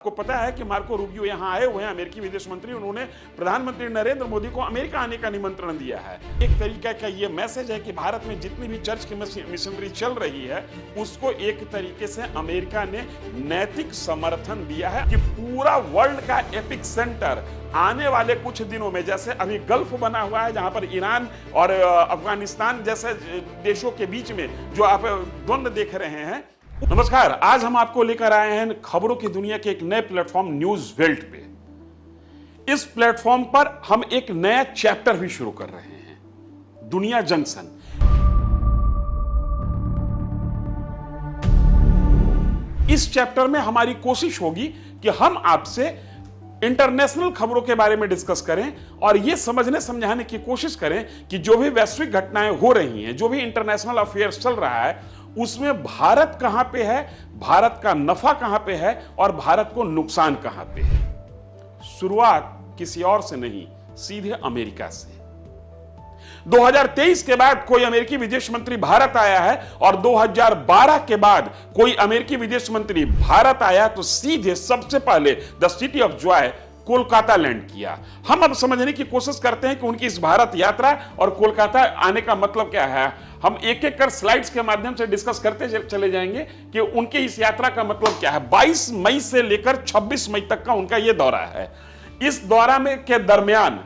आपको पता है कि मार्को रूबियो यहां आए हुए हैं, अमेरिकी विदेश मंत्री। उन्होंने प्रधानमंत्री नरेंद्र मोदी को अमेरिका आने का निमंत्रण दिया है। एक तरीका का ये मैसेज है कि भारत में जितनी भी चर्च की मिशनरी चल रही है उसको एक तरीके से अमेरिका ने नैतिक समर्थन दिया है कि पूरा वर्ल्ड का एपिक सेंटर आने वाले कुछ दिनों में, जैसे अभी गल्फ बना हुआ है जहां पर ईरान और अफगानिस्तान जैसे देशों के बीच में जो आप द्वंद्व देख रहे हैं। नमस्कार, आज हम आपको लेकर आए हैं खबरों की दुनिया के एक नए प्लेटफॉर्म न्यूज वेल्ट पे। इस प्लेटफॉर्म पर हम एक नया चैप्टर भी शुरू कर रहे हैं, दुनिया जंक्शन। इस चैप्टर में हमारी कोशिश होगी कि हम आपसे इंटरनेशनल खबरों के बारे में डिस्कस करें और यह समझने समझाने की कोशिश करें कि जो भी वैश्विक घटनाएं हो रही हैं, जो भी इंटरनेशनल अफेयर्स चल रहा है, उसमें भारत कहां पे है, भारत का नफा कहां पे है और भारत को नुकसान कहां पे है। शुरुआत किसी और से नहीं, सीधे अमेरिका से। 2023 के बाद कोई अमेरिकी विदेश मंत्री भारत आया है और 2012 के बाद कोई अमेरिकी विदेश मंत्री भारत आया तो सीधे सबसे पहले the city of Joy Kolkata land किया। हम अब समझने की कोशिश करते हैं कि उनकी इस भारत यात्रा और कोलकाता आने का मतलब क्या है। हम एक एक कर स्लाइड्स के माध्यम से डिस्कस करते चले जाएंगे कि उनकी इस यात्रा का मतलब क्या है। 22 मई से लेकर 26 मई तक का उनका यह दौरा है। इस दौरा में के दरमियान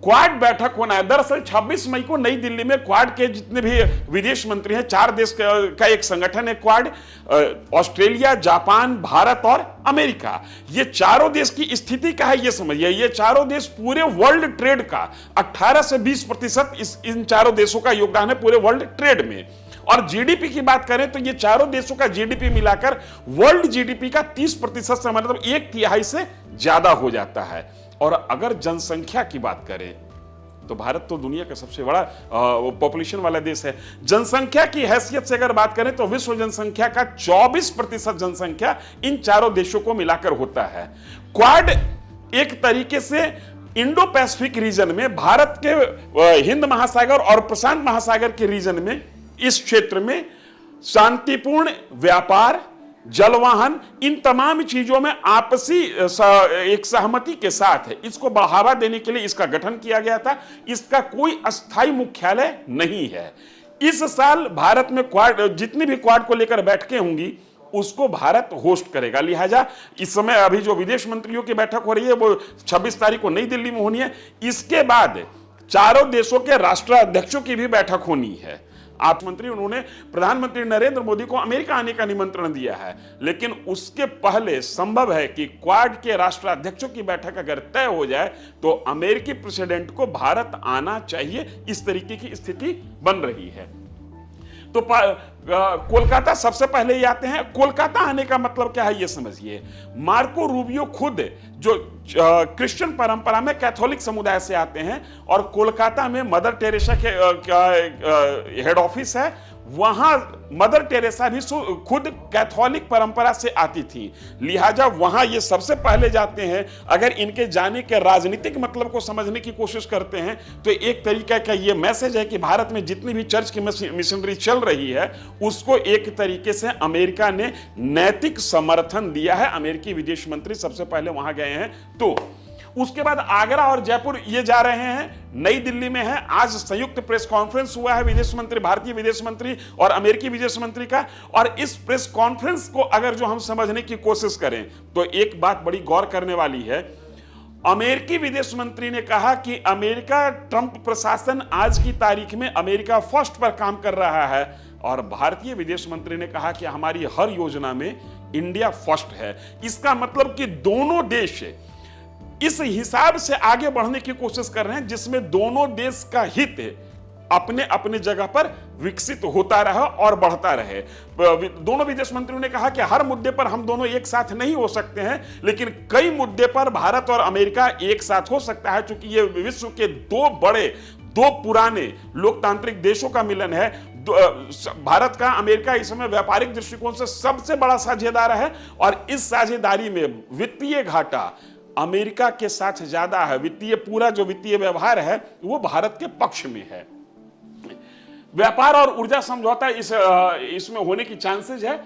क्वाड बैठक होना है। दरअसल 26 मई को नई दिल्ली में क्वाड के जितने भी विदेश मंत्री हैं, 4 देश का एक संगठन है क्वाड, ऑस्ट्रेलिया, जापान, भारत और अमेरिका। ये चारों देश की स्थिति क्या है ये समझिए। ये चारों देश पूरे वर्ल्ड ट्रेड का 18 से 20% इन चारों देशों का योगदान है पूरे वर्ल्ड ट्रेड में। और जीडीपी की बात करें तो ये चारों देशों का जीडीपी मिलाकर वर्ल्ड जीडीपी का 30% से मतलब 1/3 से ज्यादा हो जाता है। और अगर जनसंख्या की बात करें तो भारत तो दुनिया का सबसे बड़ा पॉपुलेशन वाला देश है। जनसंख्या की हैसियत से अगर बात करें तो विश्व जनसंख्या का 24% जनसंख्या इन चारों देशों को मिलाकर होता है। क्वाड एक तरीके से इंडो पैसिफिक रीजन में, भारत के हिंद महासागर और प्रशांत महासागर के रीजन में, इस क्षेत्र में शांतिपूर्ण व्यापार, जलवाहन, इन तमाम चीजों में आपसी एक सहमति के साथ है। इसको बढ़ावा देने के लिए इसका गठन किया गया था। इसका कोई अस्थायी मुख्यालय नहीं है। इस साल भारत में क्वाड, जितनी भी क्वाड को लेकर बैठकें होंगी उसको भारत होस्ट करेगा। लिहाजा इस समय अभी जो विदेश मंत्रियों की बैठक हो रही है वो 26 तारीख को नई दिल्ली में होनी है। इसके बाद चारों देशों के राष्ट्राध्यक्षों की भी बैठक होनी है। आप मंत्री, उन्होंने प्रधानमंत्री नरेंद्र मोदी को अमेरिका आने का निमंत्रण दिया है, लेकिन उसके पहले संभव है कि क्वाड के राष्ट्राध्यक्षों की बैठक अगर तय हो जाए तो अमेरिकी प्रेसिडेंट को भारत आना चाहिए। इस तरीके की स्थिति बन रही है। तो कोलकाता सबसे ही आते हैं। कोलकाता आने का मतलब क्या है ये समझिए। मार्को रूबियो खुद जो क्रिश्चियन परंपरा में कैथोलिक समुदाय से आते हैं और कोलकाता में मदर टेरेसा के हेड ऑफिस है। वहां मदर टेरेसा भी खुद कैथोलिक परंपरा से आती थी। लिहाजा वहां ये सबसे पहले जाते हैं। अगर इनके जाने के राजनीतिक मतलब को समझने की कोशिश करते हैं तो एक तरीका का ये मैसेज है कि भारत में जितनी भी चर्च की मिशनरी चल रही है उसको एक तरीके से अमेरिका ने नैतिक समर्थन दिया है। अमेरिकी विदेश मंत्री सबसे पहले वहां गए हैं। तो उसके बाद आगरा और जयपुर ये जा रहे हैं। नई दिल्ली में है। आज संयुक्त प्रेस कॉन्फ्रेंस हुआ है विदेश मंत्री, भारतीय विदेश मंत्री और अमेरिकी विदेश मंत्री का। और इस प्रेस कॉन्फ्रेंस को अगर जो हम समझने की कोशिश करें तो एक बात बड़ी गौर करने वाली है। अमेरिकी विदेश मंत्री ने कहा कि अमेरिका, ट्रंप प्रशासन आज की तारीख में अमेरिका फर्स्ट पर काम कर रहा है और भारतीय विदेश मंत्री ने कहा कि हमारी हर योजना में इंडिया फर्स्ट है। इसका मतलब कि दोनों देश इस हिसाब से आगे बढ़ने की कोशिश कर रहे हैं जिसमें दोनों देश का हित अपने अपने जगह पर विकसित होता रहे और बढ़ता रहे। दोनों विदेश मंत्रियों ने कहा कि हर मुद्दे पर हम दोनों एक साथ नहीं हो सकते हैं, लेकिन कई मुद्दे पर भारत और अमेरिका एक साथ हो सकता है। क्योंकि ये विश्व के दो पुराने लोकतांत्रिक देशों का मिलन है। भारत का अमेरिका इस समय व्यापारिक दृष्टिकोण से सबसे बड़ा साझेदार है और इस साझेदारी में वित्तीय घाटा अमेरिका के साथ ज्यादा है। पूरा जो वित्तीय व्यवहार है वो भारत के पक्ष में है। व्यापार और ऊर्जा समझौता इसमें होने की चांसेस है।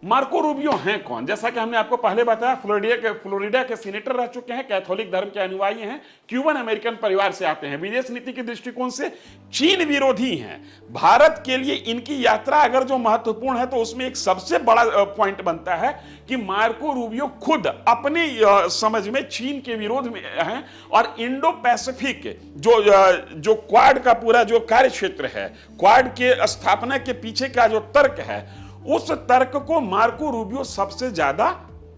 मार्को रूबियो हैं कौन? जैसा कि हमने आपको पहले बताया, फ्लोरिडा के सीनेटर रह चुके हैं, कैथोलिक धर्म के अनुयायी हैं, क्यूबन अमेरिकन परिवार से आते हैं, विदेश नीति के दृष्टिकोण से चीन विरोधी हैं। भारत के लिए इनकी यात्रा अगर जो महत्वपूर्ण है तो उसमें एक सबसे बड़ा पॉइंट बनता है कि मार्को रूबियो खुद अपने समझ में चीन के विरोध में हैं और इंडो पैसिफिक जो क्वाड का पूरा जो कार्य क्षेत्र है, क्वाड के स्थापना के पीछे का जो तर्क है, उस तर्क को मार्को रूबियो सबसे ज्यादा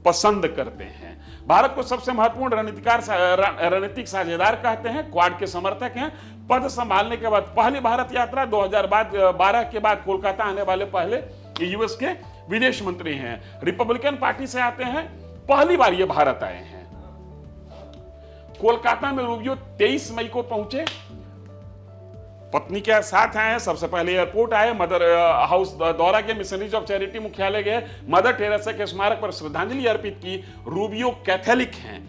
पसंद करते हैं। भारत को सबसे महत्वपूर्ण रणनीतिक साझेदार कहते हैं, क्वाड के समर्थक हैं। पद संभालने के बाद पहली भारत यात्रा 2012 के बाद कोलकाता आने वाले पहले यूएस के विदेश मंत्री हैं। रिपब्लिकन पार्टी से आते हैं, पहली बार ये भारत आए हैं। कोलकाता में रूबियो 23 मई को पहुंचे, पत्नी के साथ आए हैं। सबसे पहले एयरपोर्ट आए, मदर हाउस दौरा किया, मिशनरीज ऑफ चैरिटी मुख्यालय गए, मदर टेरेसा के स्मारक पर श्रद्धांजलि अर्पित की। रूबियो कैथोलिक हैं।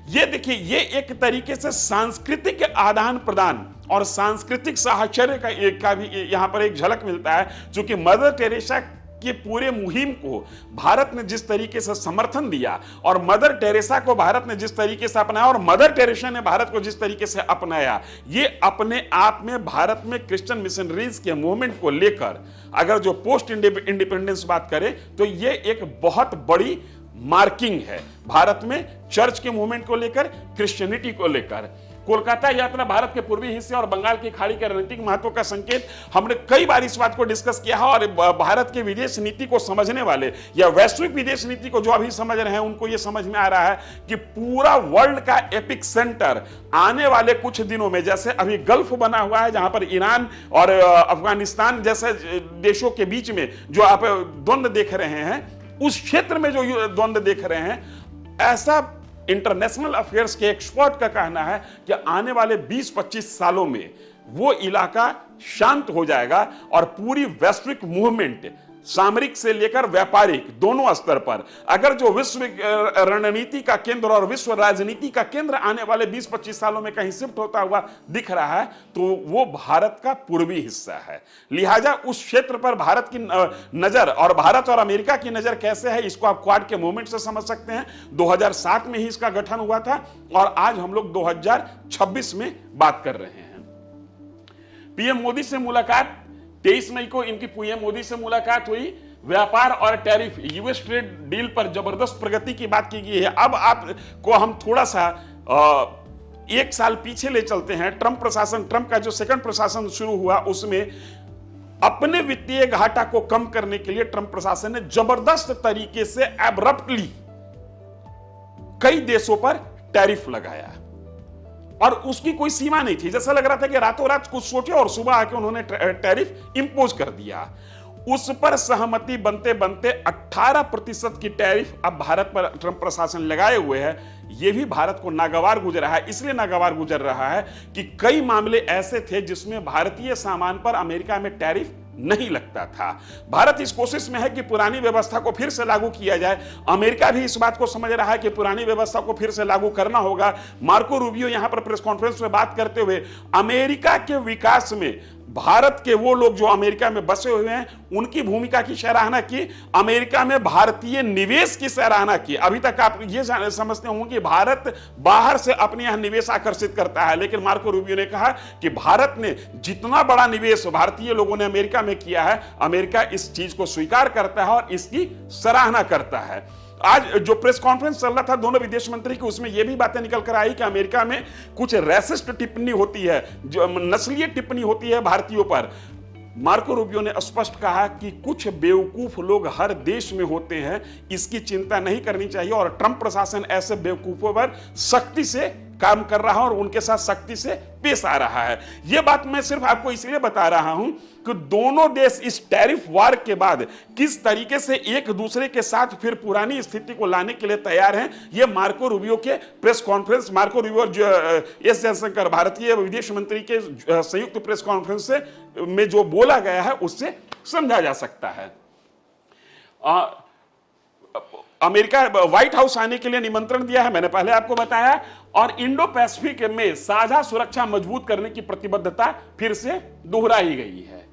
ये देखिए, ये एक तरीके से सांस्कृतिक आदान प्रदान और सांस्कृतिक साहचर्य का भी यहां पर एक झलक मिलता है, जो कि मदर टेरेसा के पूरे मुहिम को भारत ने जिस तरीके से समर्थन दिया और मदर टेरेसा को भारत ने जिस तरीके से अपनाया और मदर टेरेसा ने भारत को जिस तरीके से अपनाया, ये अपने आप में भारत में क्रिश्चियन मिशनरीज के मूवमेंट को लेकर अगर जो पोस्ट इंडिपेंडेंस बात करें तो ये एक बहुत बड़ी मार्किंग है भारत में चर्च के मूवमेंट को लेकर, क्रिश्चियनिटी को लेकर। कोलकाता यात्रा भारत के पूर्वी हिस्से और बंगाल की खाड़ी के रणनीतिक महत्व का संकेत। हमने कई बार इस बात को डिस्कस किया है और भारत के विदेश नीति को समझने वाले या वैश्विक विदेश नीति को जो अभी समझ रहे हैं उनको यह समझ में आ रहा है कि पूरा वर्ल्ड का एपिक सेंटर आने वाले कुछ दिनों में, जैसे अभी गल्फ बना हुआ है जहां पर ईरान और अफगानिस्तान जैसे देशों के बीच में जो आप द्वंद्व देख रहे हैं, उस क्षेत्र में जो द्वंद्व देख रहे हैं, ऐसा इंटरनेशनल अफेयर्स के एक्सपर्ट का कहना है कि आने वाले 20-25 सालों में वो इलाका शांत हो जाएगा और पूरी वैश्विक मूवमेंट सामरिक से लेकर व्यापारिक दोनों स्तर पर, अगर जो विश्व रणनीति का केंद्र और विश्व राजनीति का केंद्र आने वाले 20-25 सालों में कहीं शिफ्ट होता हुआ दिख रहा है तो वो भारत का पूर्वी हिस्सा है। लिहाजा उस क्षेत्र पर भारत की नजर और भारत और अमेरिका की नजर कैसे है, इसको आप क्वाड के मूवमेंट से समझ सकते हैं। 2007 में ही इसका गठन हुआ था और आज हम लोग 2026 में बात कर रहे हैं। पीएम मोदी से मुलाकात, 23 मई को इनकी पीएम मोदी से मुलाकात हुई। व्यापार और टैरिफ, यूएस ट्रेड डील पर जबरदस्त प्रगति की बात की गई है। अब आपको हम थोड़ा सा एक साल पीछे ले चलते हैं। ट्रंप का जो सेकंड प्रशासन शुरू हुआ उसमें अपने वित्तीय घाटा को कम करने के लिए ट्रंप प्रशासन ने जबरदस्त तरीके से एब्रप्टली कई देशों पर टैरिफ लगाया और उसकी कोई सीमा नहीं थी। जैसा लग रहा था कि रातों रात कुछ सोचे और सुबह आके उन्होंने टैरिफ इंपोज कर दिया। उस पर सहमति बनते बनते 18% की टैरिफ अब भारत पर ट्रंप प्रशासन लगाए हुए है। यह भी भारत को नागवार गुजर रहा है। इसलिए नागवार गुजर रहा है कि कई मामले ऐसे थे जिसमें भारतीय सामान पर अमेरिका में टैरिफ नहीं लगता था। भारत इस कोशिश में है कि पुरानी व्यवस्था को फिर से लागू किया जाए। अमेरिका भी इस बात को समझ रहा है कि पुरानी व्यवस्था को फिर से लागू करना होगा। मार्को रूबियो यहां पर प्रेस कॉन्फ्रेंस में बात करते हुए अमेरिका के विकास में भारत के वो लोग जो अमेरिका में बसे हुए हैं उनकी भूमिका की सराहना की, अमेरिका में भारतीय निवेश की सराहना की। अभी तक आप ये समझते होंगे कि भारत बाहर से अपने यहां निवेश आकर्षित करता है, लेकिन मार्को रूबियो ने कहा कि भारत ने जितना बड़ा निवेश भारतीय लोगों ने अमेरिका में किया है, अमेरिका इस चीज को स्वीकार करता है और इसकी सराहना करता है। आज जो प्रेस कॉन्फ्रेंस चल रहा था दोनों विदेश मंत्री की, उसमें यह भी बातें निकल कर आई कि अमेरिका में कुछ रैसिस्ट टिप्पणी होती है, जो नस्लीय टिप्पणी होती है भारतीयों पर। मार्को रूबियो ने स्पष्ट कहा कि कुछ बेवकूफ लोग हर देश में होते हैं, इसकी चिंता नहीं करनी चाहिए और ट्रंप प्रशासन ऐसे बेवकूफों पर सख्ती से काम कर रहा है और उनके साथ सख्ती से पेश आ रहा है। यह बात मैं सिर्फ आपको इसलिए बता रहा हूं कि दोनों देश इस टैरिफ वार के बाद किस तरीके से एक दूसरे के साथ फिर पुरानी स्थिति को लाने के लिए तैयार हैं। यह मार्को रूबियो के प्रेस कॉन्फ्रेंस, मार्को रूबियो और एस जयशंकर भारतीय विदेश मंत्री के संयुक्त प्रेस कॉन्फ्रेंस में जो बोला गया है उससे समझा जा सकता है। अमेरिका व्हाइट हाउस आने के लिए निमंत्रण दिया है, मैंने पहले आपको बताया, और इंडो पैसिफिक में साझा सुरक्षा मजबूत करने की प्रतिबद्धता फिर से दोहराई गई है।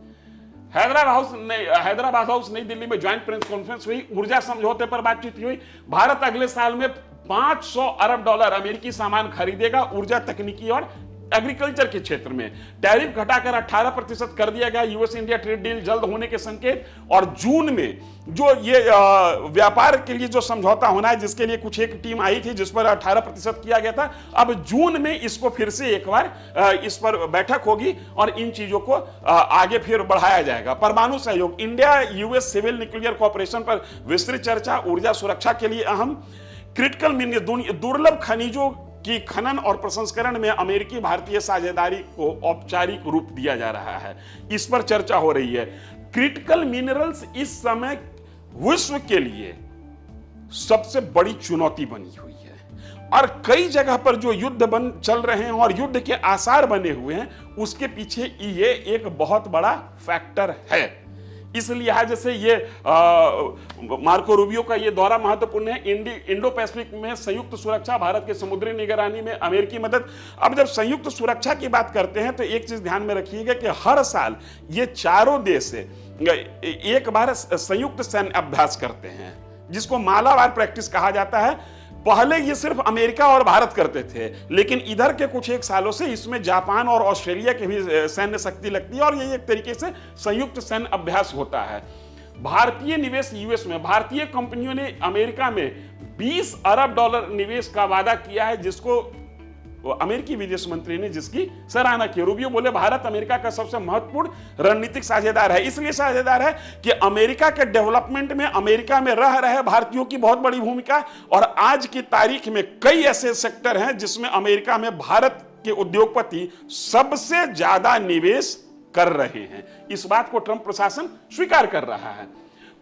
हैदराबाद हाउस नई दिल्ली में ज्वाइंट प्रेस कॉन्फ्रेंस हुई, ऊर्जा समझौते पर बातचीत हुई। भारत अगले साल में $500 अरब अमेरिकी सामान खरीदेगा ऊर्जा, तकनीकी और एग्रीकल्चर के क्षेत्र में। टैरिफ घटाकर 18% कर दिया गया। यूएस इंडिया ट्रेड डील जल्द होने के संकेत। और जून में जो ये व्यापार के लिए जो समझौता होना है, जिसके लिए कुछ एक टीम आई थी जिस पर 18% किया गया था, अब जून में इसको फिर से एक बार इस पर बैठक होगी और इन चीजों को आगे फिर बढ़ाया जाएगा। परमाणु सहयोग, India US civil nuclear corporation पर विस्तृत चर्चा। ऊर्जा सुरक्षा के लिए अहम। क्रिटिकल मिनरल, दुर्लभ खनिजों की खनन और प्रसंस्करण में अमेरिकी भारतीय साझेदारी को औपचारिक रूप दिया जा रहा है, इस पर चर्चा हो रही है। क्रिटिकल मिनरल्स इस समय विश्व के लिए सबसे बड़ी चुनौती बनी हुई है और कई जगह पर जो युद्ध चल रहे हैं और युद्ध के आसार बने हुए हैं, उसके पीछे ये एक बहुत बड़ा फैक्टर है। इस लिहाज से ये मार्को रूबियो का ये दौरा महत्वपूर्ण है। इंडो पैसिफिक में संयुक्त सुरक्षा, भारत के समुद्री निगरानी में अमेरिकी मदद। अब जब संयुक्त सुरक्षा की बात करते हैं तो एक चीज ध्यान में रखिएगा कि हर साल ये चारों देश एक बार संयुक्त सैन्य अभ्यास करते हैं, जिसको मालाबार प्रैक्टिस कहा जाता है। पहले ये सिर्फ अमेरिका और भारत करते थे, लेकिन इधर के कुछ एक सालों से इसमें जापान और ऑस्ट्रेलिया की भी सैन्य शक्ति लगती है और ये एक तरीके से संयुक्त सैन्य अभ्यास होता है। भारतीय निवेश यूएस में, भारतीय कंपनियों ने अमेरिका में $20 अरब निवेश का वादा किया है, जिसको अमेरिकी विदेश मंत्री ने जिसकी सराहना की। रूबियो बोले भारत अमेरिका का सबसे महत्वपूर्ण रणनीतिक साझेदार है। इसलिए साझेदार है कि अमेरिका के डेवलपमेंट में अमेरिका में रह रहे भारतीयों की बहुत बड़ी भूमिका, और आज की तारीख में कई ऐसे सेक्टर हैं जिसमें अमेरिका में भारत के उद्योगपति सबसे ज्यादा निवेश कर रहे हैं। इस बात को ट्रंप प्रशासन स्वीकार कर रहा है।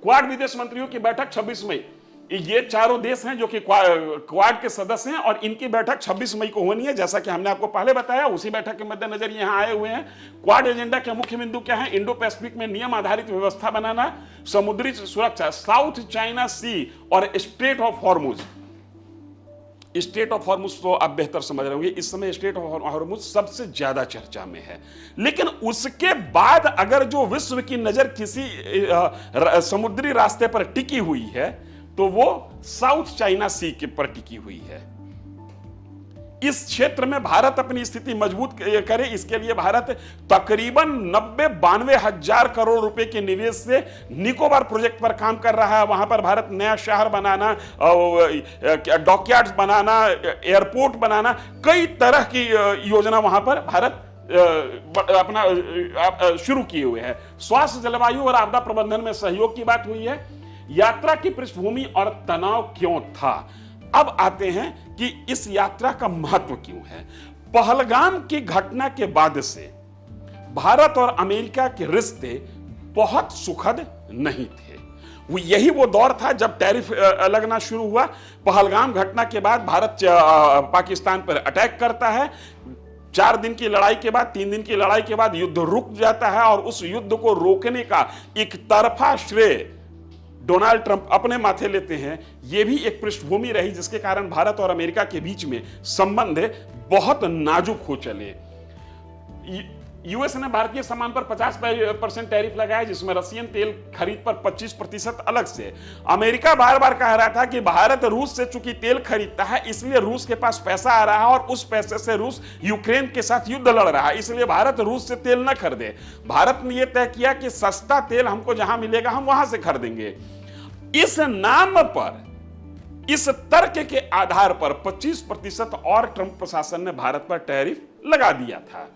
क्वाड विदेश मंत्रियों की बैठक 26 मई। ये चारों देश हैं जो कि क्वाड के सदस्य हैं और इनकी बैठक 26 मई को होनी है, जैसा कि हमने आपको पहले बताया। उसी बैठक के मद्देनजर यहां आए हुए हैं। क्वाड एजेंडा के मुख्य बिंदु क्या है? इंडो पैसिफिक में नियम आधारित व्यवस्था बनाना, समुद्री सुरक्षा, साउथ चाइना सी और straight of Hormuz. State of Hormuz तो आप बेहतर समझ रहे होंगे, इस समय स्टेट ऑफ हॉर्मुज सबसे ज्यादा चर्चा में है। लेकिन उसके बाद अगर जो विश्व की नजर किसी समुद्री रास्ते पर टिकी हुई है तो वो साउथ चाइना सी के पर टिकी हुई है। इस क्षेत्र में भारत अपनी स्थिति मजबूत करे, इसके लिए भारत तकरीबन 92 हजार करोड़ रुपए के निवेश से निकोबार प्रोजेक्ट पर काम कर रहा है। वहां पर भारत नया शहर बनाना, डॉकयार्ड्स बनाना, एयरपोर्ट बनाना, कई तरह की योजना वहां पर भारत अपना शुरू किए हुए है। स्वास्थ्य, जलवायु और आपदा प्रबंधन में सहयोग की बात हुई है। यात्रा की पृष्ठभूमि और तनाव क्यों था? अब आते हैं कि इस यात्रा का महत्व क्यों है। पहलगाम की घटना के बाद से भारत और अमेरिका के रिश्ते बहुत सुखद नहीं थे। यही वो दौर था जब टैरिफ लगना शुरू हुआ। पहलगाम घटना के बाद भारत पाकिस्तान पर अटैक करता है। 4 दिन की लड़ाई के बाद, 3 दिन की लड़ाई के बाद युद्ध रुक जाता है और उस युद्ध को रोकने का एक तरफा श्रेय डोनाल्ड ट्रंप अपने माथे लेते हैं। यह भी एक पृष्ठभूमि रही जिसके कारण भारत और अमेरिका के बीच में संबंध बहुत नाजुक हो चले। यूएस ने भारतीय सामान पर 50% टैरिफ लगाया, जिसमें रशियन तेल खरीद पर 25% अलग से। अमेरिका बार बार कह रहा था कि भारत रूस से चूंकि तेल खरीदता है, इसलिए रूस के पास पैसा आ रहा है और उस पैसे से रूस यूक्रेन के साथ युद्ध लड़ रहा है, इसलिए भारत रूस से तेल न खरीदे। भारत ने यह तय किया कि सस्ता तेल हमको जहां मिलेगा हम वहां से खरीदेंगे। इस नाम पर, इस तर्क के आधार पर 25% और ट्रंप प्रशासन ने भारत पर टैरिफ लगा दिया था।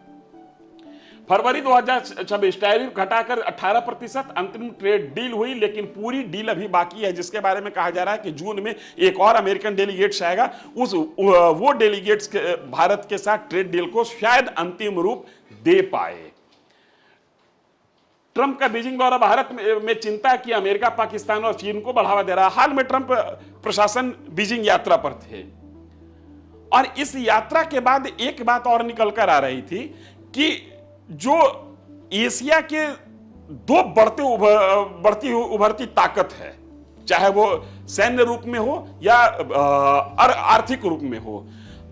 फरवरी 2026 टैरिफ घटाकर 18% अंतरिम ट्रेड डील हुई, लेकिन पूरी डील अभी बाकी है, जिसके बारे में कहा जा रहा है कि जून में एक और अमेरिकन डेलीगेट्स आएगा। वो डेलीगेट्स भारत के साथ ट्रेड डील को शायद अंतिम रूप दे पाए। ट्रंप का बीजिंग दौरा भारत में चिंता की अमेरिका, पाकिस्तान और चीन को बढ़ावा दे रहा है। हाल में ट्रंप प्रशासन बीजिंग यात्रा पर थे और इस यात्रा के बाद एक बात और निकल कर आ रही थी कि जो एशिया के 2 बढ़ती उभरती ताकत है, चाहे वो सैन्य रूप में हो या आर्थिक रूप में हो,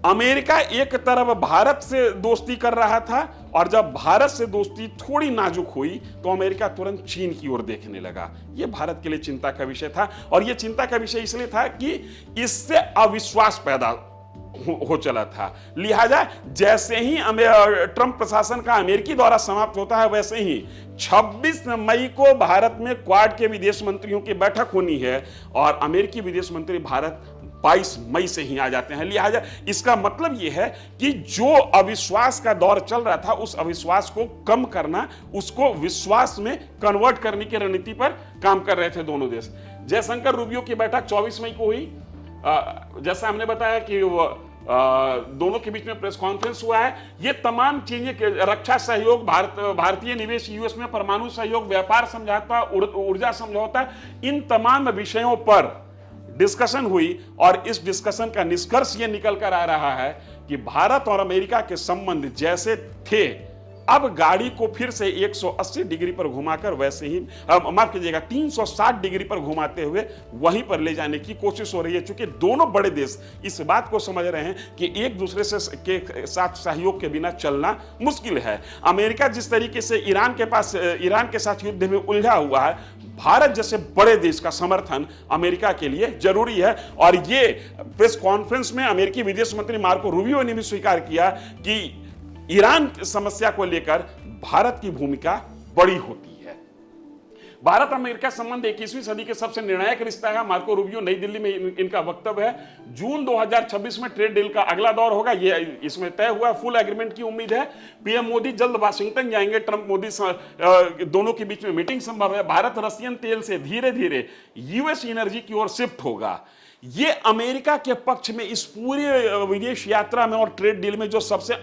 अमेरिका एक तरफ भारत से दोस्ती कर रहा था और जब भारत से दोस्ती थोड़ी नाजुक हुई तो अमेरिका तुरंत चीन की ओर देखने लगा। यह भारत के लिए चिंता का विषय था और यह चिंता का विषय इसलिए था कि इससे अविश्वास पैदा हो चला था। लिहाजा जैसे ही ट्रंप प्रशासन का अमेरिकी दौरा समाप्त होता है वैसे ही 26 मई को भारत में क्वाड के विदेश मंत्रियों की बैठक होनी है और अमेरिकी विदेश मंत्री भारत 22 मई से ही आ जाते हैं। लिहाजा इसका मतलब यह है कि जो अविश्वास का दौर चल रहा था उस अविश्वास को कम करना, उसको विश्वास में कन्वर्ट करने की रणनीति पर काम कर रहे थे दोनों देश। जयशंकर रूबियो की बैठक 24 मई को हुई। जैसा हमने बताया कि दोनों के बीच में प्रेस कॉन्फ्रेंस हुआ है। ये तमाम चीजें, रक्षा सहयोग, भारतीय निवेश यूएस में, परमाणु सहयोग, व्यापार समझौता, ऊर्जा समझौता, इन तमाम विषयों पर डिस्कशन हुई और इस डिस्कशन का निष्कर्ष ये निकल कर आ रहा है कि भारत और अमेरिका के संबंध जैसे थे अब गाड़ी को फिर से 180 डिग्री पर घुमाकर वैसे ही, माफ कीजिएगा, 360 डिग्री पर घुमाते हुए वहीं पर ले जाने की कोशिश हो रही है। चूंकि दोनों बड़े देश इस बात को समझ रहे हैं कि एक दूसरे से के साथ सहयोग के बिना चलना मुश्किल है। अमेरिका जिस तरीके से ईरान के साथ युद्ध में उलझा हुआ है, भारत जैसे बड़े देश का समर्थन अमेरिका के लिए जरूरी है। और ये प्रेस कॉन्फ्रेंस में अमेरिकी विदेश मंत्री मार्को रूबियो ने भी स्वीकार किया कि ईरान समस्या को लेकर भारत की भूमिका बड़ी होती है। भारत अमेरिका संबंध 21वीं सदी के सबसे निर्णायक रिश्ता है। मार्को रूबियो, नई दिल्ली में इनका वक्तव्य है। जून 2026 में ट्रेड डील का अगला दौर होगा, ये इसमें तय हुआ। फुल एग्रीमेंट की उम्मीद है। पीएम मोदी जल्द वाशिंगटन जाएंगे। ट्रंप मोदी दोनों के बीच में मीटिंग संभव है। भारत रशियन तेल से धीरे धीरे यूएस एनर्जी की ओर शिफ्ट होगा। ये अमेरिका के पक्ष में इस पूरे विदेश यात्रा में और ट्रेड डील में जो सबसे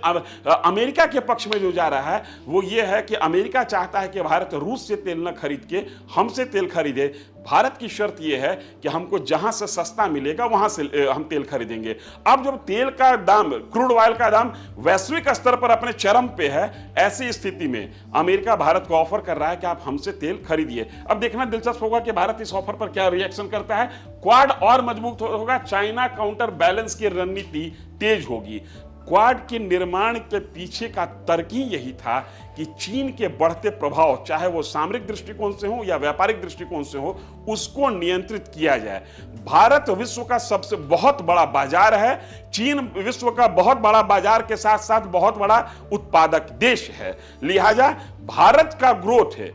अमेरिका के पक्ष में जो जा रहा है वो ये है कि अमेरिका चाहता है कि भारत रूस से तेल न खरीद के हमसे तेल खरीदे। भारत की शर्त यह है कि हमको जहां से सस्ता मिलेगा वहां से हम तेल खरीदेंगे। अब जब तेल का दाम, क्रूड ऑयल का दाम वैश्विक स्तर पर अपने चरम पे है, ऐसी स्थिति में अमेरिका भारत को ऑफर कर रहा है कि आप हमसे तेल खरीदिए। अब देखना दिलचस्प होगा कि भारत इस ऑफर पर क्या रिएक्शन करता है। क्वाड और मजबूत होगा। चाइना काउंटर बैलेंस की रणनीति तेज होगी। क्वाड के निर्माण के पीछे का तर्क ही यही था कि चीन के बढ़ते प्रभाव, चाहे वो सामरिक दृष्टिकोण से हो या व्यापारिक दृष्टिकोण से हो, उसको नियंत्रित किया जाए। भारत विश्व का सबसे बहुत बड़ा बाजार है। चीन विश्व का बहुत बड़ा बाजार के साथ साथ बहुत बड़ा उत्पादक देश है। लिहाजा भारत का ग्रोथ है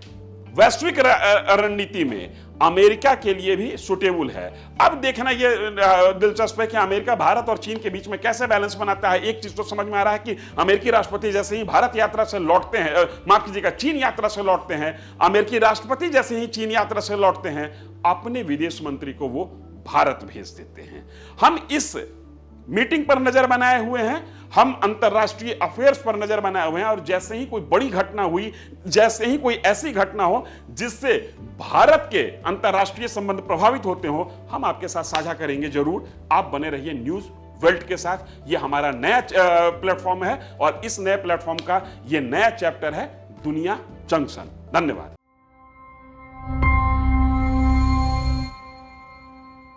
वैश्विक रणनीति में अमेरिका के लिए भी सुटेबल है। अब देखना यह दिलचस्प है कि अमेरिका भारत और चीन के बीच में कैसे बैलेंस बनाता है। एक चीज तो समझ में आ रहा है कि अमेरिकी राष्ट्रपति जैसे ही भारत यात्रा से लौटते हैं, माफ कीजिएगा, चीन यात्रा से लौटते हैं, अमेरिकी राष्ट्रपति जैसे ही चीन यात्रा से लौटते हैं, अपने विदेश मंत्री को वो भारत भेज देते हैं। हम इस मीटिंग पर नजर बनाए हुए हैं, हम अंतरराष्ट्रीय अफेयर्स पर नजर बनाए हुए हैं और जैसे ही कोई बड़ी घटना हुई, जैसे ही कोई ऐसी घटना हो जिससे भारत के अंतरराष्ट्रीय संबंध प्रभावित होते हो, हम आपके साथ साझा करेंगे जरूर। आप बने रहिए न्यूज वर्ल्ड के साथ। यह हमारा नया प्लेटफॉर्म है और इस नए प्लेटफॉर्म का यह नया चैप्टर है दुनिया जंक्शन। धन्यवाद।